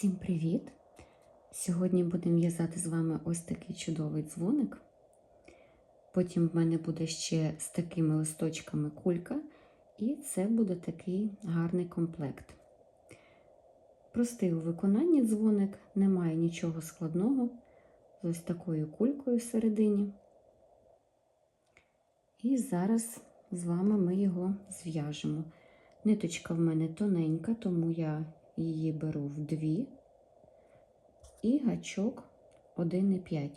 Всім привіт! Сьогодні будемо в'язати з вами ось такий чудовий дзвоник. Потім в мене буде ще з такими листочками кулька. І це буде такий гарний комплект. Простий у виконанні дзвоник, немає нічого складного. З ось такою кулькою всередині. І зараз з вами ми його зв'яжемо. Ниточка в мене тоненька, тому я її беру в дві. І гачок 1,5.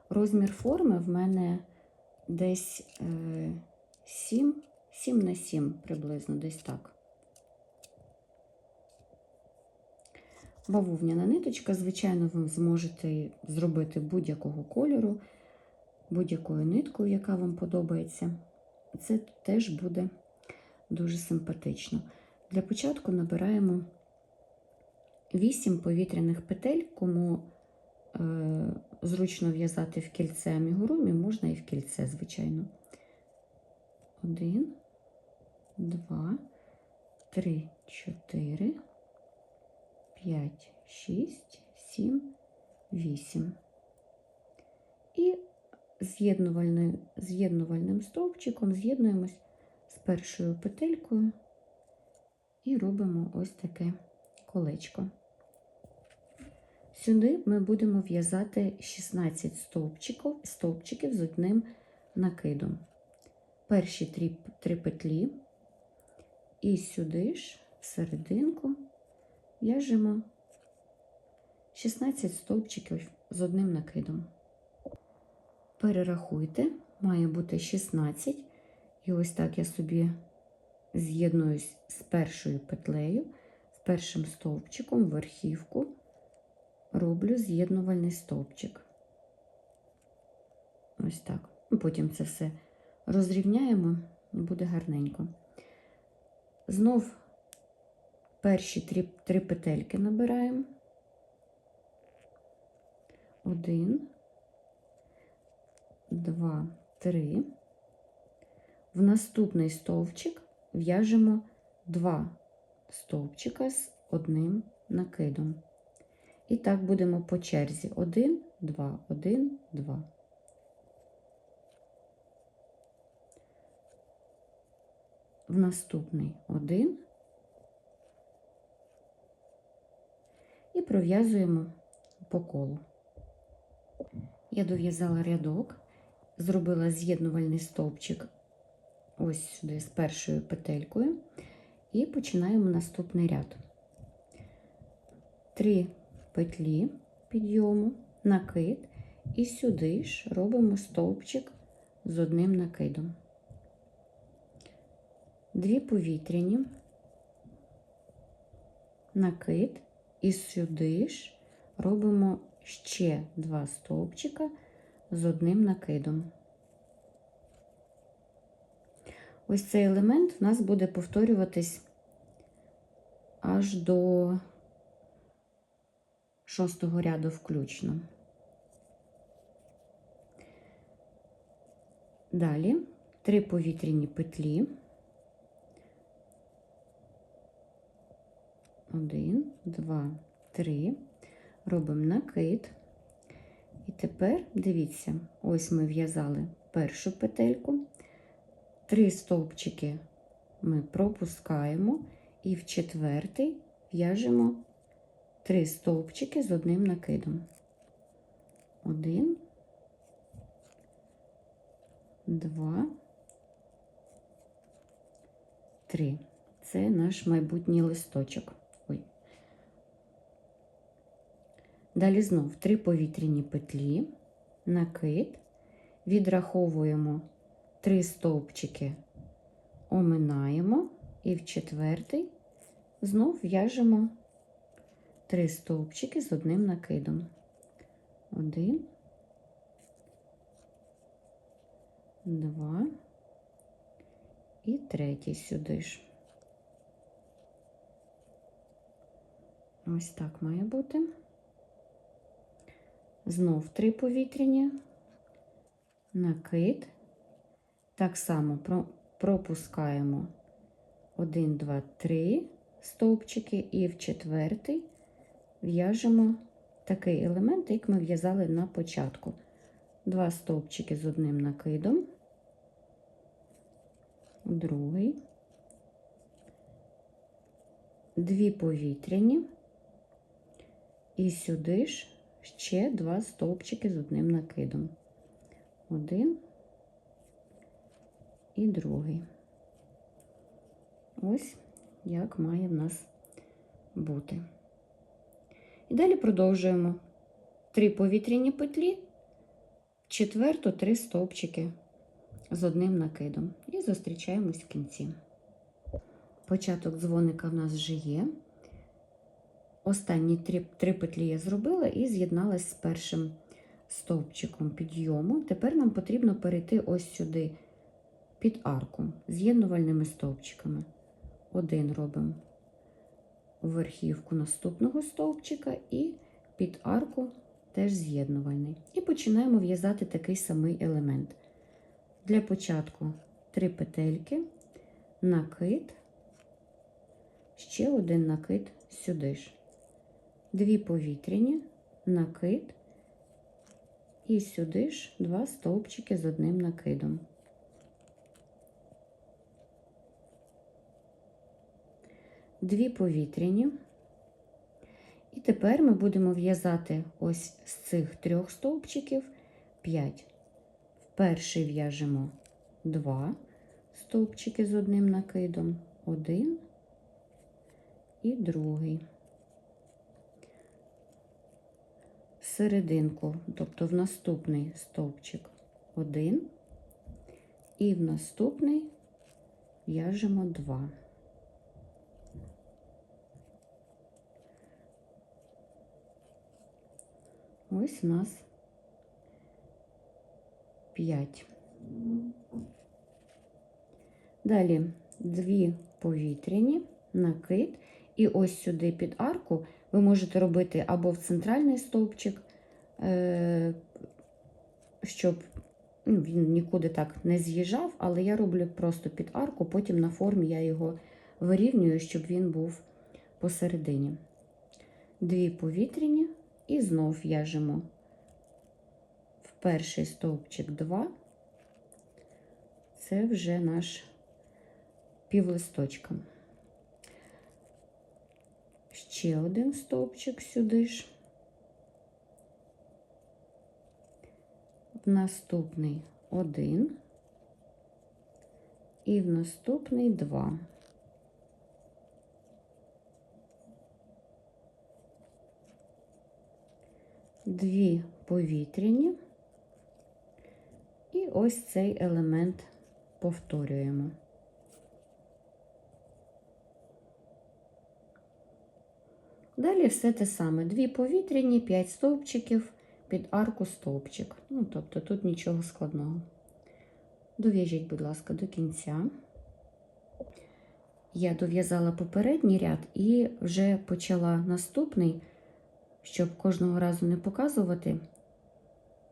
Розмір форми в мене десь 7 на 7 приблизно, десь так. Бавовняна ниточка, звичайно, ви зможете зробити будь-якого кольору, будь-якою ниткою, яка вам подобається. Це теж буде дуже симпатично. Для початку набираємо 8 повітряних петель, кому зручно в'язати в кільце амігурумі, можна і в кільце, звичайно. 1, 2, 3, 4, 5, 6, 7, 8. І з'єднувальним стовпчиком з'єднуємось з першою петелькою і робимо ось таке колечко. Сюди ми будемо в'язати 16 стовпчиків з одним накидом. Перші 3 петлі і сюди ж в серединку в'яжемо 16 стовпчиків з одним накидом. Перерахуйте, має бути 16. І ось так я собі з'єднуюсь з першою петлею, з першим стовпчиком, верхівку. Роблю з'єднувальний стовпчик. Ось так. Потім це все розрівняємо, і буде гарненько. Знов перші 3 петельки набираємо. 1, 2, 3. В наступний стовпчик в'яжемо 2 стовпчика з одним накидом. І так будемо по черзі. 1, 2, 1, 2. В наступний 1. І пров'язуємо по колу. Я дов'язала рядок, зробила з'єднувальний стовпчик ось сюди з першою петелькою. І починаємо наступний ряд. 3 петлі підйому, накид, і сюди ж робимо стовпчик з одним накидом. 2 повітряні, накид, і сюди ж робимо ще 2 стовпчика з одним накидом. Ось цей елемент у нас буде повторюватись аж до 6-го ряду включно. Далі 3 повітряні петлі. 1, 2, 3. Робимо накид. І тепер, дивіться, ось ми в'язали першу петельку. 3 стовпчики ми пропускаємо і в 4-й в'яжемо 3 стовпчики з одним накидом. 1, 2, 3. Це наш майбутній листочок. Ой. Далі знов 3 повітряні петлі, накид, відраховуємо 3 стовпчики, оминаємо і в 4-й знов в'яжемо 3 стовпчики з одним накидом. 1, 2 і 3 сюди ж. Ось так має бути. Знов 3 повітряні, накид. Так само пропускаємо 1, 2, 3 стовпчики і в 4-й в'яжемо такий елемент, як ми в'язали на початку. 2 стовпчики з одним накидом, другий, 2 повітряні, і сюди ж ще 2 стовпчики з одним накидом. Один і другий. Ось як має в нас бути. І далі продовжуємо. 3 повітряні петлі, в четверту 3 стовпчики з одним накидом. І зустрічаємось в кінці. Початок дзвоника в нас вже є. Останні 3 петлі я зробила і з'єдналась з першим стовпчиком підйому. Тепер нам потрібно перейти ось сюди під арку з'єднувальними стовпчиками. Один робимо у верхівку наступного стовпчика і під арку теж з'єднувальний. І починаємо в'язати такий самий елемент. Для початку 3 петельки, накид, ще один накид сюди ж. 2 повітряні, накид, і сюди ж 2 стовпчики з одним накидом. 2 повітряні. І тепер ми будемо в'язати ось з цих 3 стовпчиків 5. В перший в'яжемо 2 стовпчики з одним накидом, 1 і другий. В серединку, тобто в наступний стовпчик 1 і в наступний в'яжемо 2. Ось у нас 5. Далі 2 повітряні, накид, і ось сюди під арку ви можете робити або в центральний стовпчик, щоб він нікуди так не з'їжджав, але я роблю просто під арку, потім на формі я його вирівнюю, щоб він був посередині. 2 повітряні. І знов в'яжемо в перший стовпчик 2, це вже наш півлисточка. Ще один стовпчик сюди ж, в наступний 1 і в наступний 2. Дві повітряні, і ось цей елемент повторюємо. Далі все те саме. 2 повітряні, 5 стовпчиків, під арку стовпчик. Тобто тут нічого складного. Дов'яжіть, будь ласка, до кінця. Я дов'язала попередній ряд і вже почала наступний. Щоб кожного разу не показувати,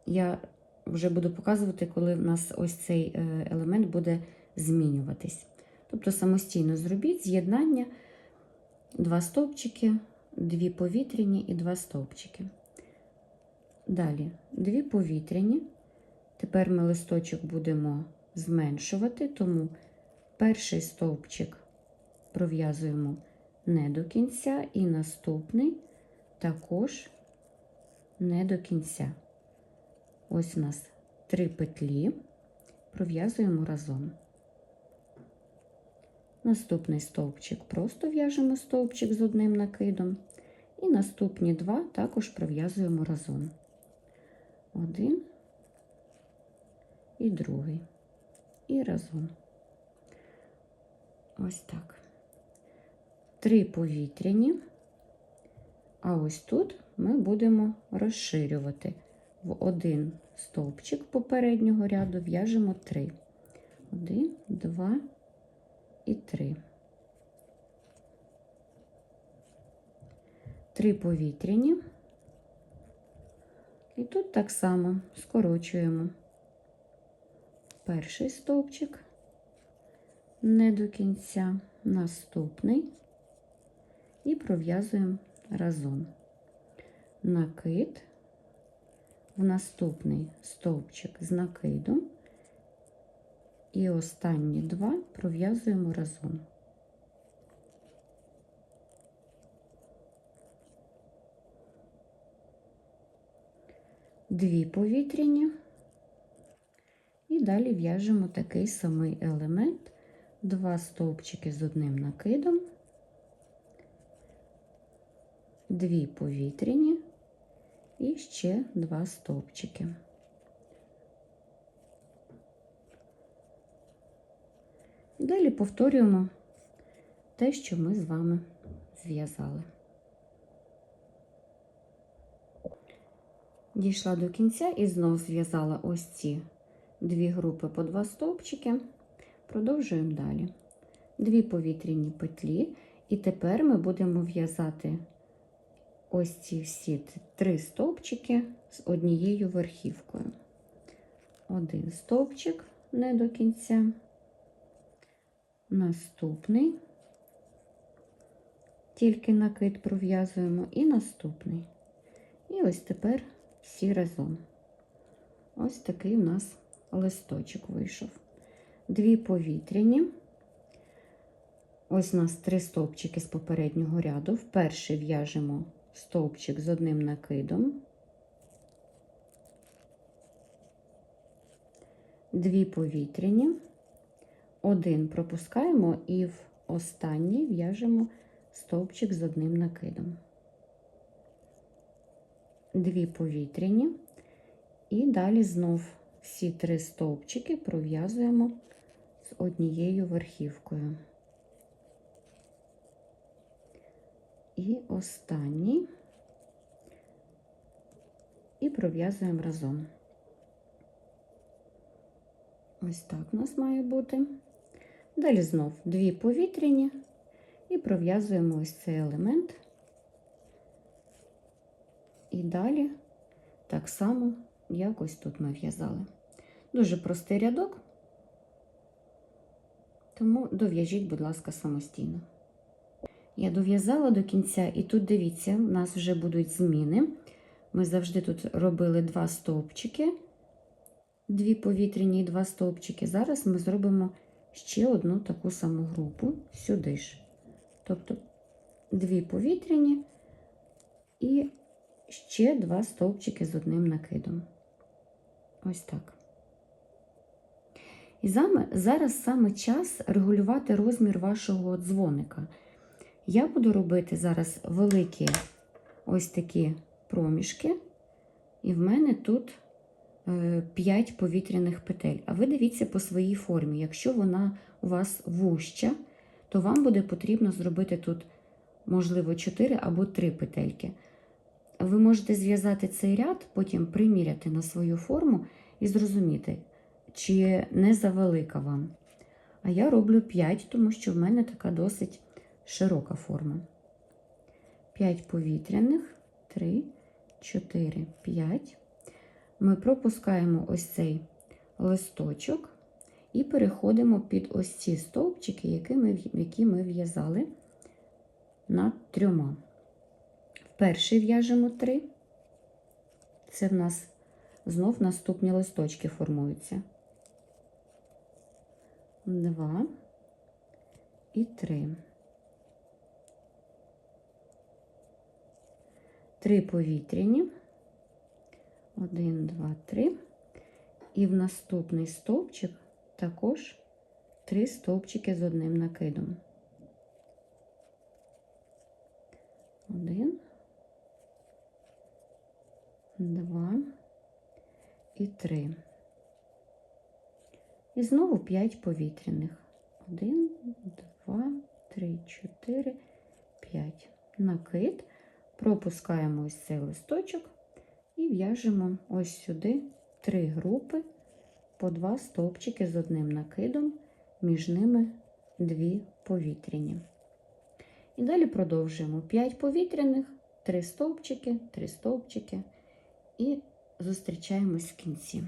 я вже буду показувати, коли в нас ось цей елемент буде змінюватись. Тобто самостійно зробіть з'єднання, 2 стовпчики, 2 повітряні і 2 стовпчики. Далі 2 повітряні. Тепер ми листочок будемо зменшувати, тому перший стовпчик пров'язуємо не до кінця і наступний також не до кінця. Ось у нас 3 петлі, пров'язуємо разом. Наступний стовпчик просто в'яжемо стовпчик з одним накидом. І наступні 2 також пров'язуємо разом. 1 і другий. І разом. Ось так. 3 повітряні. А ось тут ми будемо розширювати. В один стовпчик попереднього ряду в'яжемо 3. 1, 2 і 3. 3 повітряні. І тут так само скорочуємо. Перший стовпчик не до кінця, наступний і пров'язуємо разом. накид, в наступний стовпчик з накидом і останні 2 пров'язуємо разом. Дві повітряні і далі в'яжемо такий самий елемент, 2 стовпчики з одним накидом, 2 повітряні і ще 2 стовпчики. Далі повторюємо те, що ми з вами зв'язали. Дійшла до кінця і знов зв'язала ось ці 2 групи по 2 стовпчики. Продовжуємо далі. 2 повітряні петлі, і тепер ми будемо в'язати ось ці всі 3 стовпчики з однією верхівкою. 1 стовпчик не до кінця, наступний, тільки накид пров'язуємо, і наступний. І ось тепер всі разом. Ось такий у нас листочок вийшов. 2 повітряні. Ось у нас 3 стовпчики з попереднього ряду. В перший в'яжемо стовпчик з одним накидом, 2 повітряні, 1 пропускаємо і в останній в'яжемо стовпчик з одним накидом, 2 повітряні і далі знов всі 3 стовпчики пров'язуємо з однією верхівкою. І останній, і пров'язуємо разом. Ось так у нас має бути. Далі знов 2 повітряні і пров'язуємо ось цей елемент. І далі так само, як ось тут ми в'язали. Дуже простий рядок, тому дов'яжіть, будь ласка, самостійно. Я дов'язала до кінця, і тут, дивіться, у нас вже будуть зміни. Ми завжди тут робили 2 стовпчики, 2 повітряні і 2 стовпчики. Зараз ми зробимо ще одну таку саму групу сюди ж. Тобто 2 повітряні і ще 2 стовпчики з одним накидом. Ось так. І зараз саме час регулювати розмір вашого дзвоника. Я буду робити зараз великі ось такі проміжки, і в мене тут 5 повітряних петель. А ви дивіться по своїй формі. Якщо вона у вас вужча, то вам буде потрібно зробити тут, можливо, 4 або 3 петельки. Ви можете зв'язати цей ряд, потім приміряти на свою форму і зрозуміти, чи не завелика вам. А я роблю 5, тому що в мене така досить широка форма. 5 повітряних, 3, 4, 5. Ми пропускаємо ось цей листочок і переходимо під ось ці стовпчики, які ми в'язали над 3. В перший в'яжемо 3. Це в нас знов наступні листочки формуються. 2 і 3. 3 повітряні. 1, 2, 3. І в наступний стовпчик також 3 стовпчики з одним накидом. 1, 2 і 3. І знову 5 повітряних. 1, 2, 3, 4, 5. Накид. Пропускаємо ось цей листочок і в'яжемо ось сюди 3 групи по 2 стовпчики з одним накидом, між ними 2 повітряні. І далі продовжуємо 5 повітряних, 3 стовпчики, 3 стовпчики і зустрічаємось в кінці.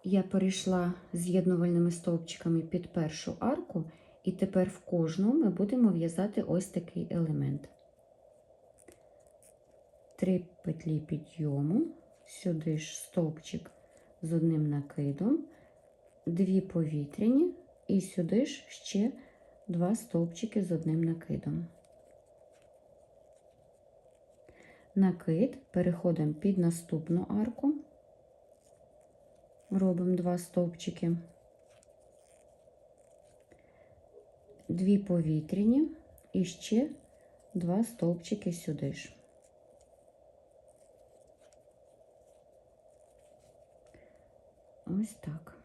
Я перейшла з'єднувальними стовпчиками під першу арку І тепер в кожну ми будемо в'язати ось такий елемент. 3 петлі підйому, сюди ж стовпчик з одним накидом, 2 повітряні і сюди ж ще 2 стовпчики з одним накидом. Накид, переходимо під наступну арку, робимо 2 стовпчики, 2 повітряні і ще 2 стовпчики сюди ж. Ось так.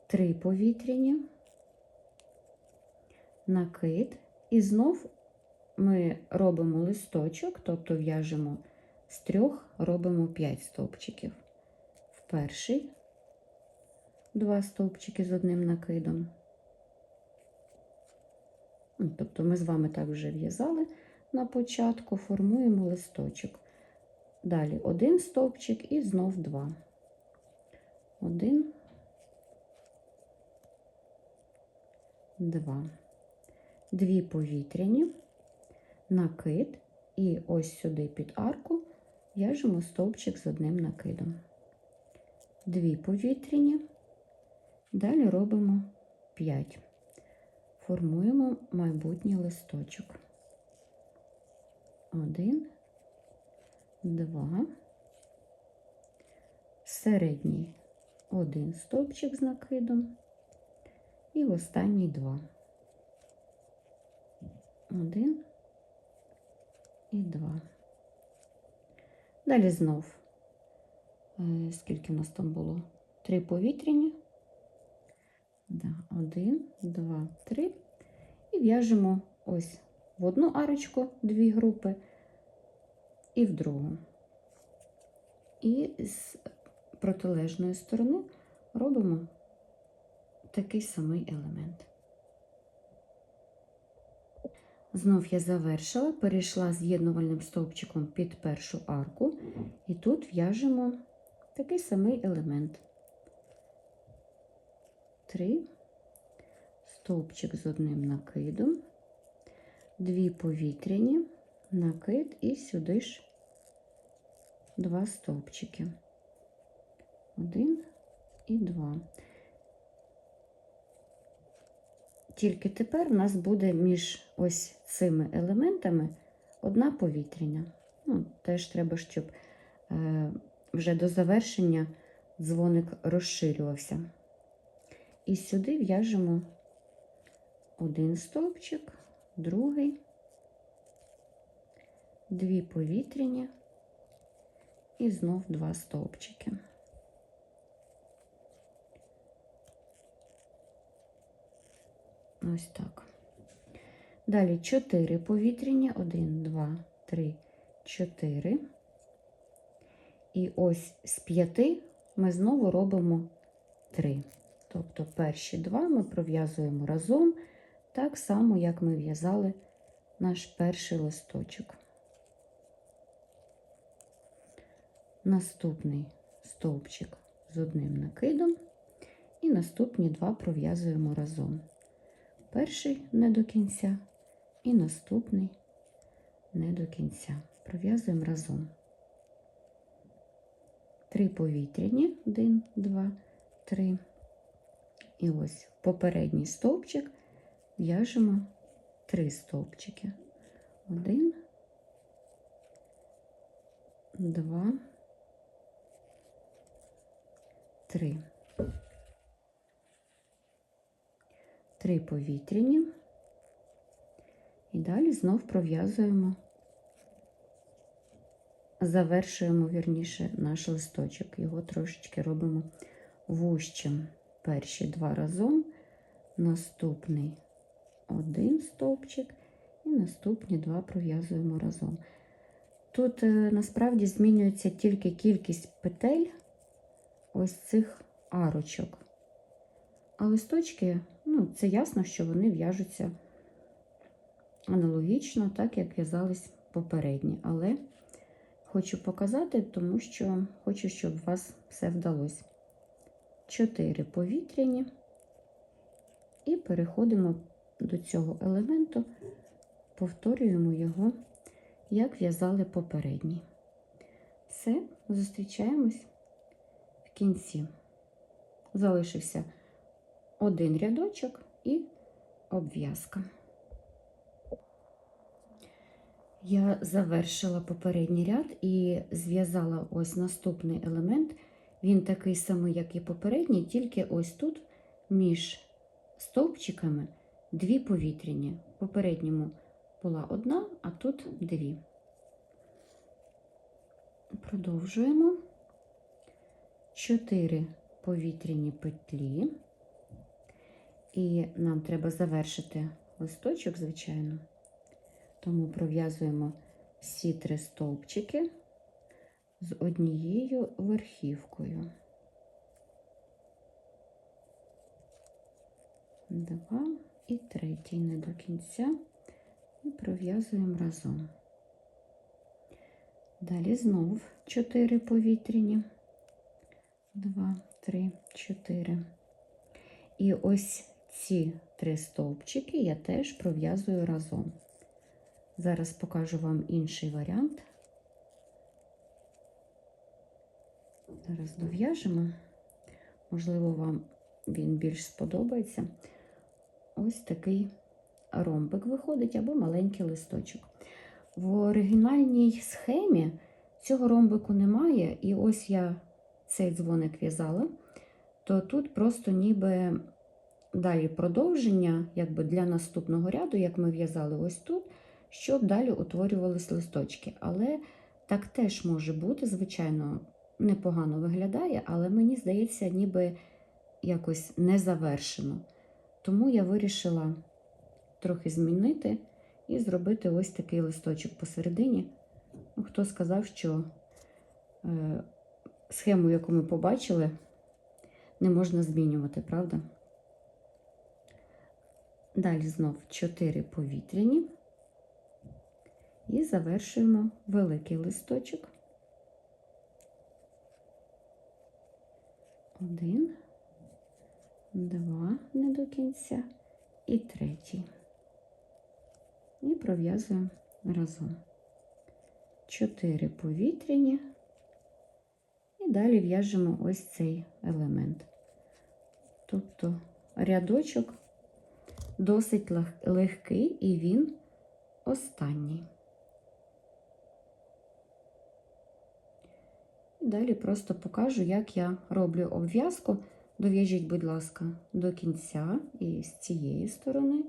Три повітряні, накид, і знов ми робимо листочок, тобто в'яжемо з 3, робимо 5 стовпчиків. В перший 2 стовпчики з одним накидом. Тобто ми з вами так вже в'язали на початку, формуємо листочок. Далі 1 стовпчик і знов 2. 1, 2. 2 повітряні, накид, і ось сюди під арку в'яжемо стовпчик з одним накидом. 2 повітряні, далі робимо 5. Формуємо майбутній листочок. 1, 2, середній 1 стовпчик з накидом і в останній 2. 1 і 2. Далі знов, скільки у нас там було? 3 повітряні. 1, 2, 3. І в'яжемо ось в одну арочку 2 групи і в другу. І з протилежної сторони робимо такий самий елемент. Знов я завершила, перейшла з'єднувальним стовпчиком під першу арку, і тут в'яжемо такий самий елемент. 3, стовпчик з одним накидом, 2 повітряні, накид і сюди ж 2 стовпчики. 1 і 2. Тільки тепер у нас буде між ось цими елементами одна повітряна. Теж треба, щоб вже до завершення дзвоник розширювався. І сюди в'яжемо 1 стовпчик, другий, 2 повітряні і знов 2 стовпчики. Ось так. Далі 4 повітряні, 1, 2, 3, 4. І ось з 5 ми знову робимо 3. Тобто перші 2 ми пров'язуємо разом, так само, як ми в'язали наш перший листочок. Наступний стовпчик з одним накидом і наступні 2 пров'язуємо разом. Перший не до кінця і наступний не до кінця. Пров'язуємо разом. 3 повітряні, 1, 2, 3. І ось в попередній стовпчик в'яжемо 3 стовпчики. 1, 2, 3. 3 повітряні. І далі знов пров'язуємо, завершуємо, вірніше, наш листочок. Його трошечки робимо вужчим. Перші 2 разом, наступний 1 стовпчик і наступні 2 пров'язуємо разом. Тут насправді змінюється тільки кількість петель ось цих арочок. А листочки, це ясно, що вони в'яжуться аналогічно, так як в'язались попередні. Але хочу показати, тому що хочу, щоб у вас все вдалося. 4 повітряні. І переходимо до цього елементу, повторюємо його, як в'язали попередній. Все, зустрічаємось в кінці. Залишився один рядочок і обв'язка. Я завершила попередній ряд і зв'язала ось наступний елемент. Він такий самий, як і попередній, тільки ось тут між стовпчиками 2 повітряні. В попередньому була 1, а тут 2. Продовжуємо. 4 повітряні петлі. І нам треба завершити листочок, звичайно. Тому пров'язуємо всі 3 стовпчики з однією верхівкою. 2 і 3 не до кінця. І пров'язуємо разом. Далі знов 4 повітряні. 2, 3, 4. І ось ці 3 стовпчики я теж пров'язую разом. Зараз покажу вам інший варіант. Зараз дов'яжемо. Можливо, вам він більш сподобається. Ось такий ромбик виходить або маленький листочок. В оригінальній схемі цього ромбику немає. І ось я цей дзвоник в'язала, то тут просто ніби далі продовження, якби для наступного ряду, як ми в'язали ось тут, щоб далі утворювались листочки. Але так теж може бути, звичайно, непогано виглядає, але мені здається, ніби якось не завершено. Тому я вирішила трохи змінити і зробити ось такий листочок посередині. Хто сказав, що схему, яку ми побачили, не можна змінювати, правда? Далі знов 4 повітряні. І завершуємо великий листочок. 1, 2 не до кінця і 3. І пров'язуємо разом. 4 повітряні. І далі в'яжемо ось цей елемент. Тобто рядочок досить легкий і він останній. І далі просто покажу, як я роблю обв'язку. Дов'яжіть, будь ласка, до кінця і з цієї сторони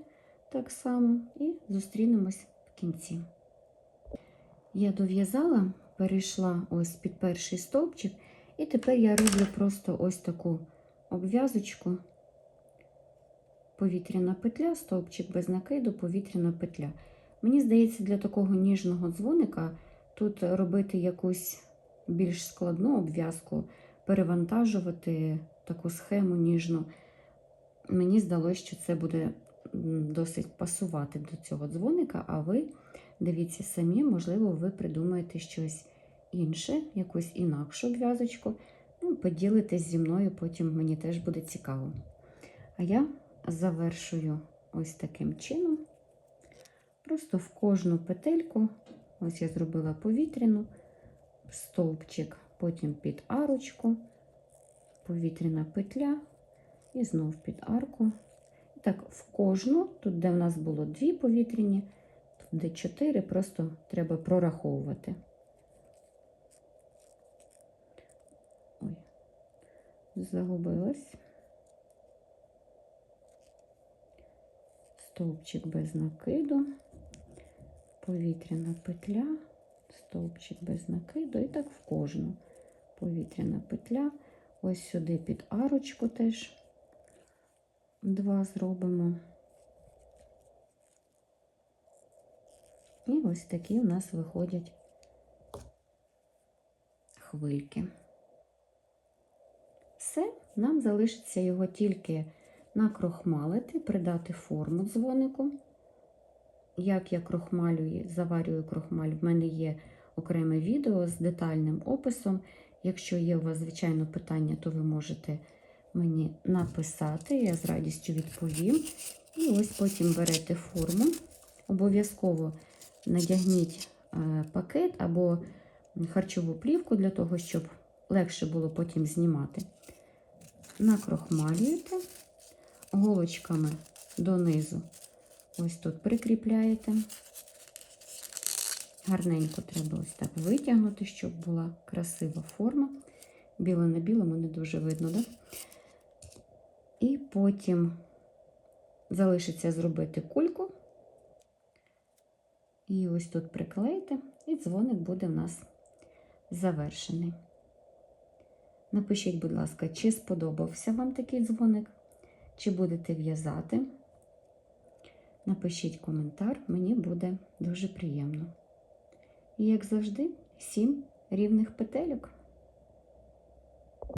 так само. І зустрінемось в кінці. Я дов'язала, перейшла ось під перший стовпчик. І тепер я роблю просто ось таку обв'язочку. Повітряна петля, стовпчик без накиду, повітряна петля. Мені здається, для такого ніжного дзвоника тут робити якусь більш складну обв'язку, перевантажувати таку схему ніжну. Мені здалося, що це буде досить пасувати до цього дзвоника, а ви дивіться самі, можливо, ви придумаєте щось інше, якусь інакшу обв'язочку. Поділитесь зі мною, потім мені теж буде цікаво. А я завершую ось таким чином. Просто в кожну петельку, ось я зробила повітряну, стовпчик, потім під арочку, повітряна петля і знов під арку. І так, в кожну, тут де в нас було 2 повітряні, тут де 4, просто треба прораховувати. Ой, загубилась. Стовпчик без накиду, повітряна петля, стовпчик без накиду і так в кожну. Повітряна петля, ось сюди під арочку теж 2 зробимо. І ось такі у нас виходять хвильки. Все, нам залишиться його тільки накрохмалити, придати форму дзвонику. Як я крохмалюю, заварюю крохмаль, в мене є окреме відео з детальним описом. Якщо є у вас, звичайно, питання, то ви можете мені написати, я з радістю відповім. І ось потім берете форму, обов'язково надягніть пакет або харчову плівку для того, щоб легше було потім знімати. Накрохмалюєте, голочками донизу ось тут прикріпляєте. Гарненько треба ось так витягнути, щоб була красива форма. Біле на білому не дуже видно, да? І потім залишиться зробити кульку. І ось тут приклеїте, і дзвоник буде в нас завершений. Напишіть, будь ласка, чи сподобався вам такий дзвоник, чи будете в'язати. Напишіть коментар, мені буде дуже приємно. І, як завжди, 7 рівних петельок.